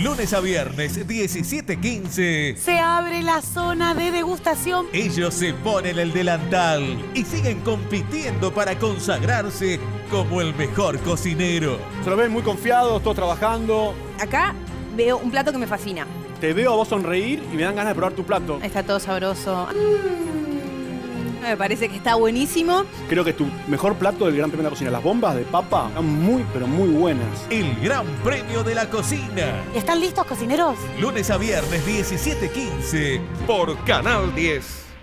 Lunes a viernes, 17:15. Se abre la zona de degustación. Ellos se ponen el delantal y siguen compitiendo para consagrarse como el mejor cocinero. Se lo ven muy confiados, todos trabajando. Acá veo un plato que me fascina. Te veo a vos sonreír y me dan ganas de probar tu plato. Está todo sabroso. Me parece que está buenísimo. Creo que es tu mejor plato del Gran Premio de la Cocina. Las bombas de papa están muy, pero muy buenas. El Gran Premio de la Cocina. ¿Están listos, cocineros? Lunes a viernes, 17:15. Por Canal 10.